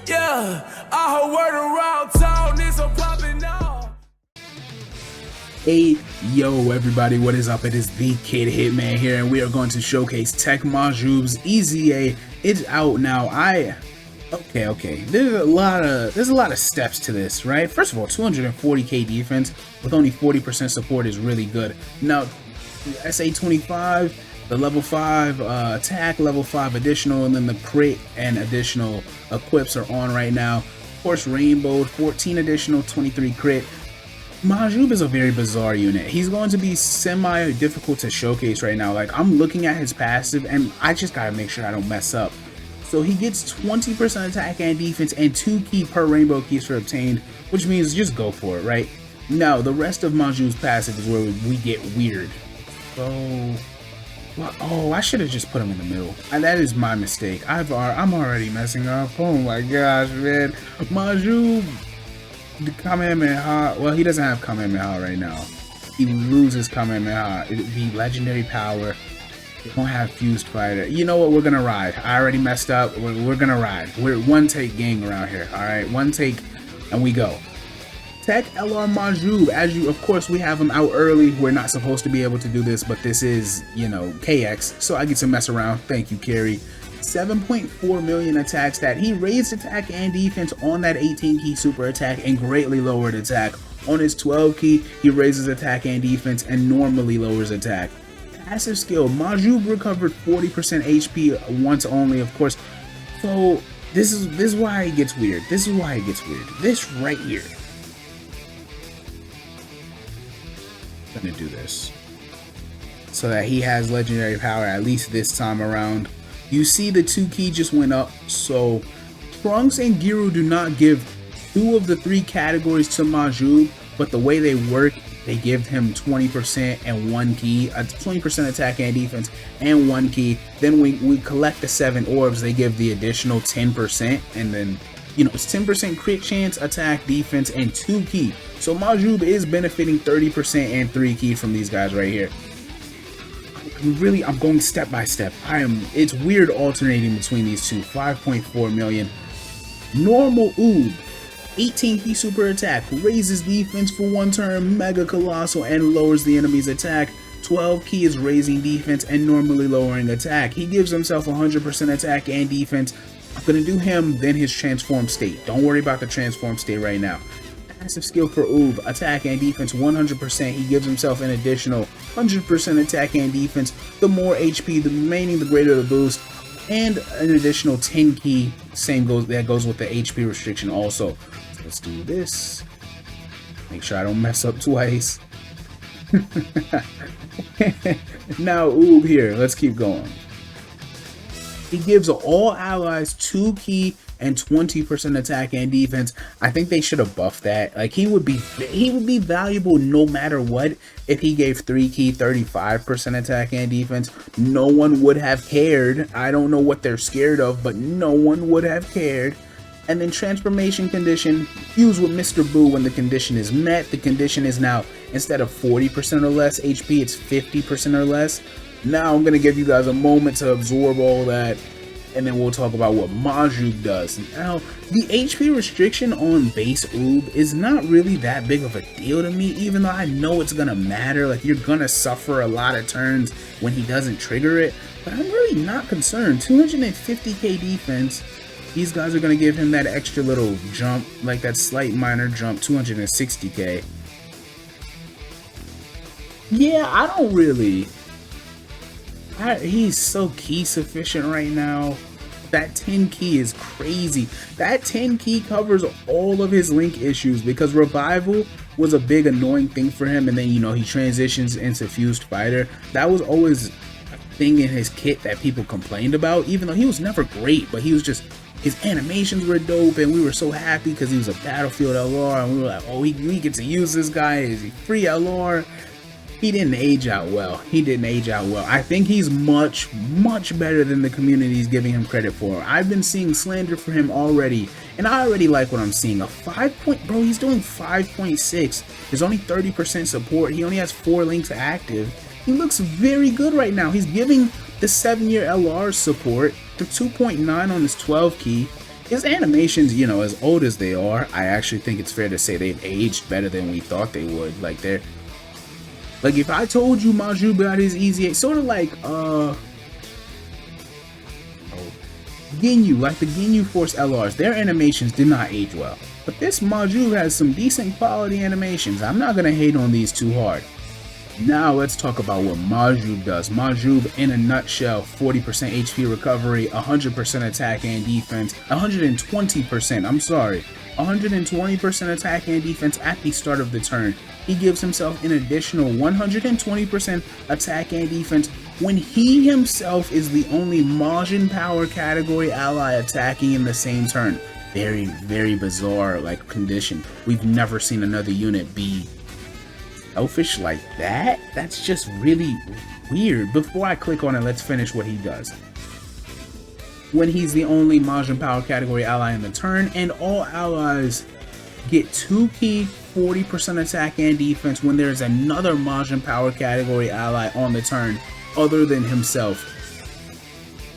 Yeah, I heard word around town is a poppin' now. Hey, yo, everybody, what is up? It is the Kid Hitman here, and we are going to showcase Tech Majuub'S Eza. It's out now. Okay. There's a lot of steps to this, right? First of all, 240k defense with only 40% support is really good. Now, SA25, the level 5 attack, level 5 additional, and then the crit and additional equips are on right now. Of course, Rainbow, 14 additional, 23 crit. Majuub is a very bizarre unit. He's going to be semi-difficult to showcase right now. Like, I'm looking at his passive, and I just gotta make sure I don't mess up. So he gets 20% attack and defense and 2 key per rainbow keys for obtained, which means just go for it, right? Now, the rest of Majuub's passive is where we get weird. So, well, oh, I should have just put him in the middle. And that is my mistake. I'm already messing up. Oh my gosh, man. Majuub, the Kamehameha, well, he doesn't have Kamehameha right now. He loses Kamehameha. It'd be legendary power. We don't have fused fighter. You know what? We're gonna ride. I already messed up. We're gonna ride. We're one take gang around here. All right, one take, and we go. Tech LR Majuub. Of course, we have him out early. We're not supposed to be able to do this, but this is, you know, KX, so I get to mess around. Thank you, Carrie. 7.4 million attack stat. He raised attack and defense on that 18 key super attack and greatly lowered attack. On his 12 key, he raises attack and defense and normally lowers attack. Passive skill, Majuub recovered 40% HP once only, of course. So this is why it gets weird. This right here. I'm gonna do this so that he has legendary power at least this time around. You see the 2 key just went up, so Trunks and Giru do not give 2 of the 3 categories to Majuub, but the way they work, they give him 20% and 1 key, 20% attack and defense and 1 key. Then we collect the 7 orbs, they give the additional 10%, and then, you know, it's 10% crit chance, attack, defense, and 2 key. So Majuub is benefiting 30% and 3 key from these guys right here. I'm going step by step. It's weird alternating between these two. 5.4 million. Normal Oob. 18 key super attack, raises defense for 1 turn, mega colossal, and lowers the enemy's attack. 12 key is raising defense and normally lowering attack. He gives himself 100% attack and defense. I'm gonna do him, then his transform state. Don't worry about the transform state right now. Passive skill for Oob, attack and defense 100%. He gives himself an additional 100% attack and defense. The more HP, the remaining, the greater the boost, and an additional 10 key. That goes with the HP restriction also. Let's do this. Make sure I don't mess up twice. Now Oob here. Let's keep going. He gives all allies 2 key and 20% attack and defense. I think they should have buffed that. Like, he would be valuable no matter what if he gave 3 key 35% attack and defense. No one would have cared. I don't know what they're scared of, but no one would have cared. And then transformation condition, fuse with Mr. Boo when the condition is met. The condition is now, instead of 40% or less HP, it's 50% or less. Now I'm going to give you guys a moment to absorb all that, and then we'll talk about what Majuub does. Now, the HP restriction on base Oob is not really that big of a deal to me, even though I know it's going to matter. Like, you're going to suffer a lot of turns when he doesn't trigger it, but I'm really not concerned. 250k defense. These guys are going to give him that extra little jump, like that slight minor jump, 260k. Yeah, I don't really... he's so key sufficient right now. That 10 key is crazy. That 10 key covers all of his link issues, because revival was a big annoying thing for him, and then, you know, he transitions into fused fighter. That was always a thing in his kit that people complained about, even though he was never great, but he was just... his animations were dope, and we were so happy because he was a Battlefield LR, and we were like, oh, we get to use this guy. Is he free LR? He didn't age out well. I think he's much better than the community is giving him credit for. I've been seeing slander for him already, and I already like what I'm seeing. A 5 point, bro, he's doing 5.6. There's only 30% support. He only has 4 links active. He looks very good right now. He's giving the 7-year LR support, the 2.9 on his 12 key. His animations, you know, as old as they are, I actually think it's fair to say they've aged better than we thought they would. Like they're like, if I told you Majuub got his Easy 8, sort of like Ginyu, like the Ginyu Force LRs, their animations did not age well. But this Majuub has some decent quality animations. I'm not gonna hate on these too hard. Now let's talk about what Majuub does. Majuub, in a nutshell, 40% HP recovery, 100% attack and defense, 120%, I'm sorry, 120% attack and defense at the start of the turn. He gives himself an additional 120% attack and defense when he himself is the only Majin Power category ally attacking in the same turn. Very, very bizarre like condition. We've never seen another unit be selfish like that. That's just really weird. Before I click on it, let's finish what he does. When he's the only Majin Power category ally in the turn, and all allies get 2 key 40% attack and defense when there's another Majin Power category ally on the turn other than himself.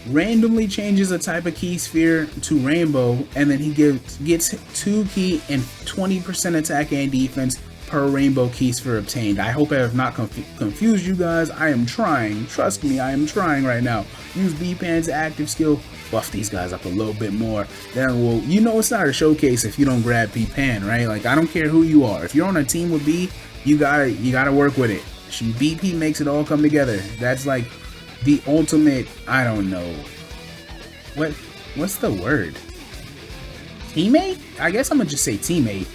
Randomly changes a type of key sphere to rainbow, and then he gets 2 key and 20% attack and defense per rainbow key sphere obtained. I hope I have not confused you guys. I am trying. Trust me, I am trying right now. Use B-Pan's active skill, buff these guys up a little bit more. Then well, you know it's not a showcase if you don't grab B-Pan, right? Like, I don't care who you are. If you're on a team with B, you gotta work with it. BP makes it all come together. That's like the ultimate, I don't know. What's the word? Teammate? I guess I'm gonna just say teammate.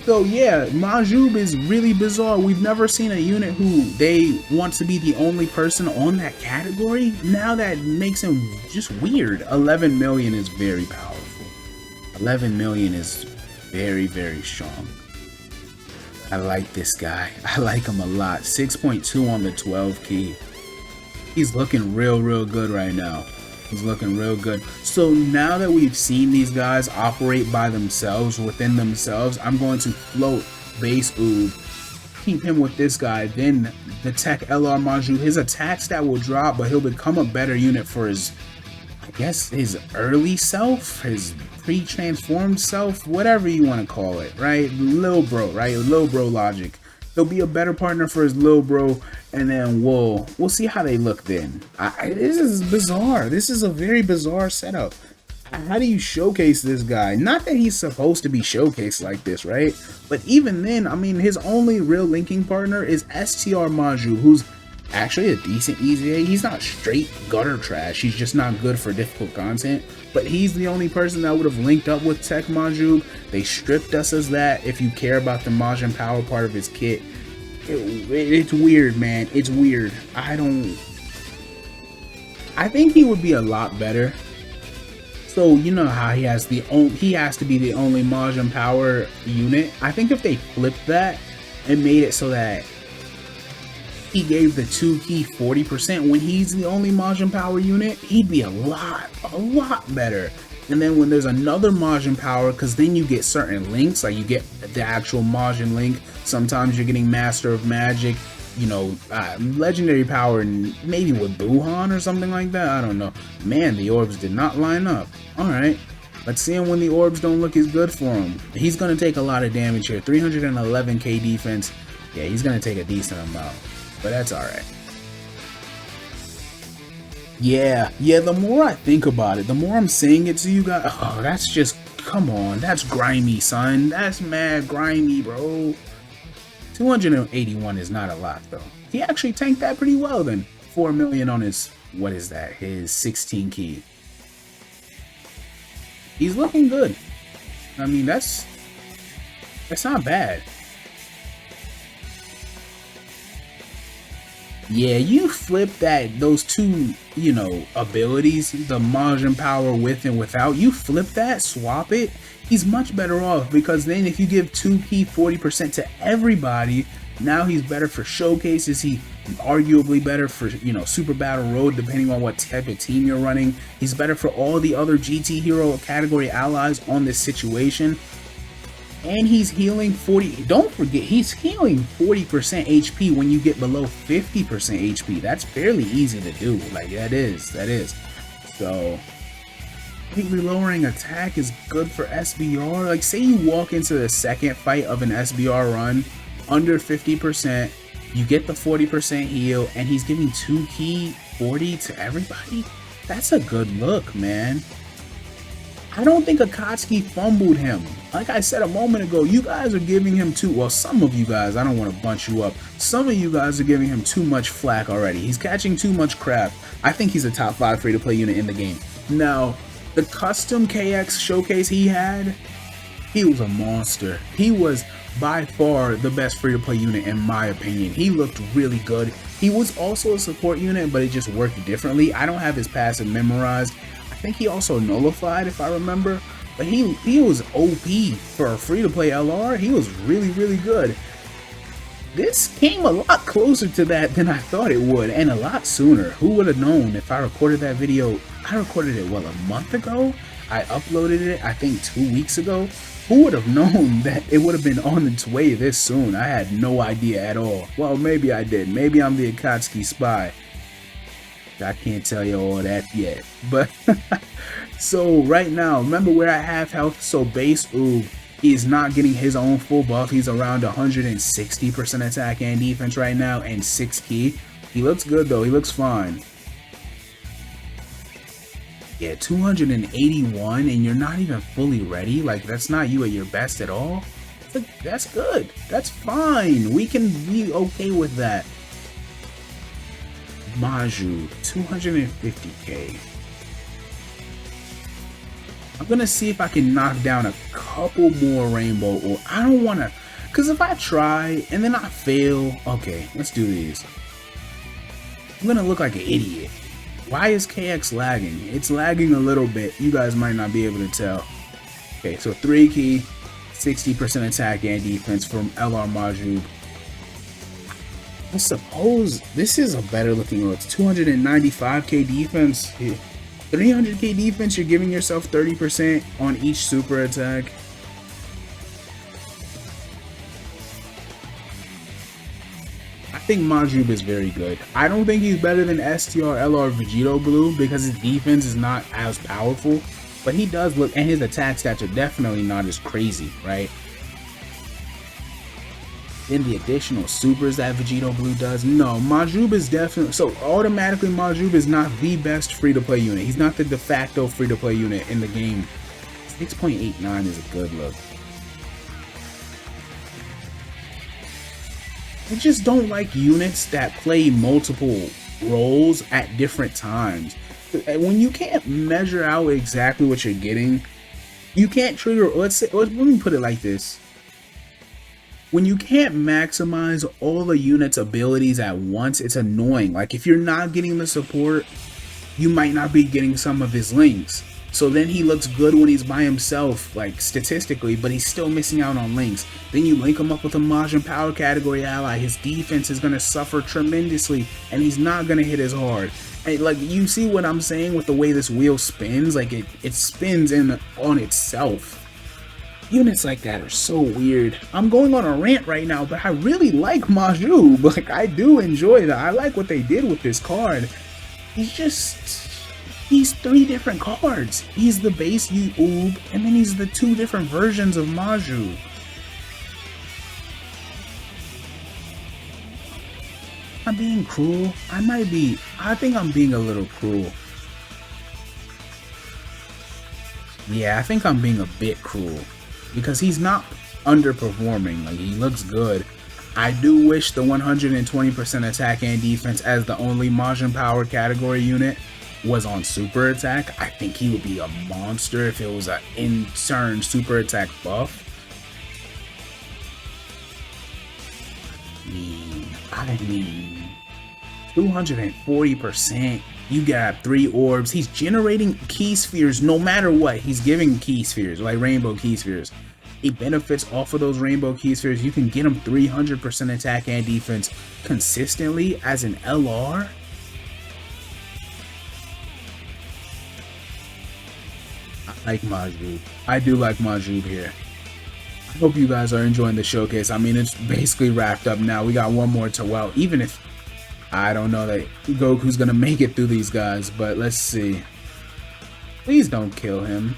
So yeah, Majuub is really bizarre. We've never seen a unit who they want to be the only person on that category. Now that makes him just weird. 11 million is very powerful. 11 million is very, very strong. I like this guy. I like him a lot. 6.2 on the 12 key. He's looking real good right now. He's looking real good. So now that we've seen these guys operate by themselves, within themselves, I'm going to float base Oob, keep him with this guy, then the Tech LR Majuub. His attack stat will drop, but he'll become a better unit for his, I guess, his early self, his pre-transformed self, whatever you want to call it, right? Lil bro, right? Lil bro logic. He'll be a better partner for his little bro, and then we'll see how they look then. This is bizarre. This is a very bizarre setup. How do you showcase this guy? Not that he's supposed to be showcased like this, right? But even then, I mean, his only real linking partner is STR Majuub, who's actually a decent Easy 8. He's not straight gutter trash. He's just not good for difficult content. But he's the only person that would have linked up with Tech Majuub. They stripped us as that. If you care about the Majin Power part of his kit, it's weird, man. It's weird. I think he would be a lot better. So you know how he has to be the only Majin Power unit. I think if they flipped that and made it so that he gave the 2 key 40% when he's the only Majin Power unit, he'd be a lot better. And then when there's another Majin Power, because then you get certain links, like you get the actual Majin link. Sometimes you're getting Master of Magic, you know, Legendary Power, and maybe with Buhan or something like that. I don't know. Man, the orbs did not line up. Alright, let's see him when the orbs don't look as good for him. He's going to take a lot of damage here. 311k defense. Yeah, he's going to take a decent amount. But that's alright. Yeah, the more I think about it, the more I'm saying it to you guys. Oh, that's just, come on, that's grimy, son. That's mad grimy, bro. 281 is not a lot, though. He actually tanked that pretty well, then. 4 million on his, what is that? His 16 key. He's looking good. I mean, that's not bad. Yeah, you flip those two, you know, abilities, the Majin Power with and without, you flip that, swap it, he's much better off, because then if you give 2 key 40% to everybody, now he's better for showcases, he's arguably better for, you know, Super Battle Road, depending on what type of team you're running. He's better for all the other GT Hero category allies on this situation. And he's healing 40, don't forget, he's healing 40% HP when you get below 50% HP. That's fairly easy to do. Like, that is. So, Slightly lowering attack is good for SBR. Like, say you walk into the second fight of an SBR run under 50%, you get the 40% heal, and he's giving 2 key 40 to everybody. That's a good look, man. I don't think Akatsuki fumbled him. Like I said a moment ago, you guys are giving him some of you guys, I don't want to bunch you up. Some of you guys are giving him too much flack already. He's catching too much crap. I think he's a top 5 free-to-play unit in the game. Now, the custom KX showcase he had, he was a monster. He was by far the best free-to-play unit in my opinion. He looked really good. He was also a support unit, but it just worked differently. I don't have his passive memorized. I think he also nullified, if I remember. But he was OP for a free-to-play LR. He was really, really good. This came a lot closer to that than I thought it would, and a lot sooner. Who would have known if I recorded that video? I recorded it, what, a month ago? I uploaded it, I think 2 weeks ago. Who would have known that it would have been on its way this soon? I had no idea at all. Well, maybe I did. Maybe I'm the Akatsuki spy. I can't tell you all that yet. But, so right now, remember where I have health? So base Oob, he is not getting his own full buff. He's around 160% attack and defense right now, and 6 key. He looks good though, he looks fine. Yeah, 281, and you're not even fully ready. Like, that's not you at your best at all. That's good. That's fine. We can be okay with that. Majuub, 250k. I'm gonna see if I can knock down a couple more rainbow, or I don't wanna, cause if I try and then I fail, okay, let's do these. I'm gonna look like an idiot. Why is KX lagging? It's lagging a little bit. You guys might not be able to tell. Okay, so 3 key, 60% attack and defense from LR Majuub. I suppose this is a better looking road. It's 295k defense. 300k defense, you're giving yourself 30% on each super attack. I think Majuub is very good. I don't think he's better than STR LR Vegito Blue because his defense is not as powerful, but he does look, and his attack stats are definitely not as crazy, right? Then the additional supers that Vegito Blue does, no, Majuub is definitely, so automatically Majuub is not the best free-to-play unit. He's not the de facto free-to-play unit in the game. 6.89 is a good look. I just don't like units that play multiple roles at different times. When you can't measure out exactly what you're getting, you can't trigger, let me put it like this. When you can't maximize all the unit's abilities at once, it's annoying. Like, if you're not getting the support, you might not be getting some of his links. So then he looks good when he's by himself, like statistically, but he's still missing out on links. Then you link him up with a Majin Power category ally, his defense is going to suffer tremendously, and he's not going to hit as hard. And like, you see what I'm saying with the way this wheel spins? Like, it spins on itself. Units like that are so weird. I'm going on a rant right now, but I really like Majuub. Like, I do enjoy that. I like what they did with this card. He's 3 different cards. He's the base Oob, and then he's the 2 different versions of Majuub. I'm being cruel. I think I'm being a little cruel. Yeah, I think I'm being a bit cruel. Because he's not underperforming. Like, he looks good. I do wish the 120% attack and defense as the only Majin Power category unit was on super attack. I think he would be a monster if it was an in-turn super attack buff. I mean, 240%. You got 3 orbs. He's generating key spheres no matter what. He's giving key spheres, like rainbow key spheres. He benefits off of those rainbow key spheres. You can get him 300% attack and defense consistently as an LR. I like Majuub. I do like Majuub here. I hope you guys are enjoying the showcase. I mean, it's basically wrapped up now. We got one more to, well, even if I don't know that Goku's gonna make it through these guys, but let's see. Please don't kill him.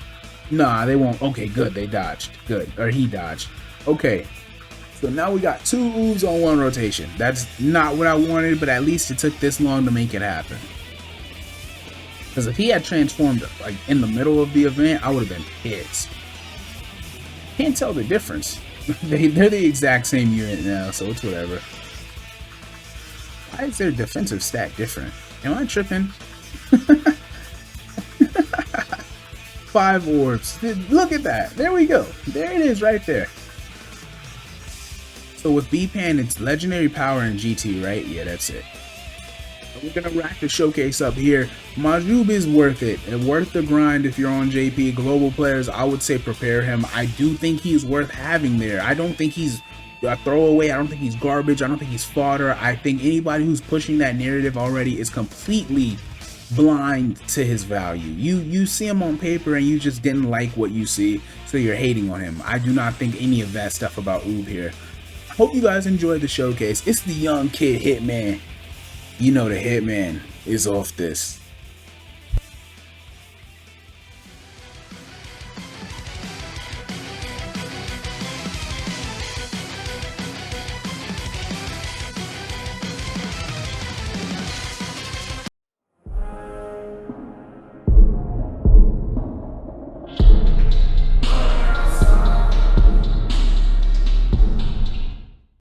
Nah, they won't. Okay, good. They dodged. Good. Or he dodged. Okay. So now we got 2 Oobs on 1 rotation. That's not what I wanted, but at least it took this long to make it happen. Because if he had transformed like in the middle of the event, I would have been pissed. Can't tell the difference. They're the exact same unit now, so it's whatever. Why is their defensive stat different? Am I tripping? 5 orbs. Look at that. There we go. There it is right there. So with B-Pan, it's legendary power and GT, right? Yeah, that's it. We're gonna rack the showcase up here. Majuub is worth it and worth the grind. If you're on JP global players, I would say prepare him. I do think he's worth having there. I don't think he's a throwaway. I don't think he's garbage. I don't think he's fodder. I think anybody who's pushing that narrative already is completely blind to his value. You see him on paper and you just didn't like what you see, so you're hating on him. I do not think any of that stuff about Oob here. Hope you guys enjoyed the showcase. It's the young kid Hitman. You know the Hitman is off this.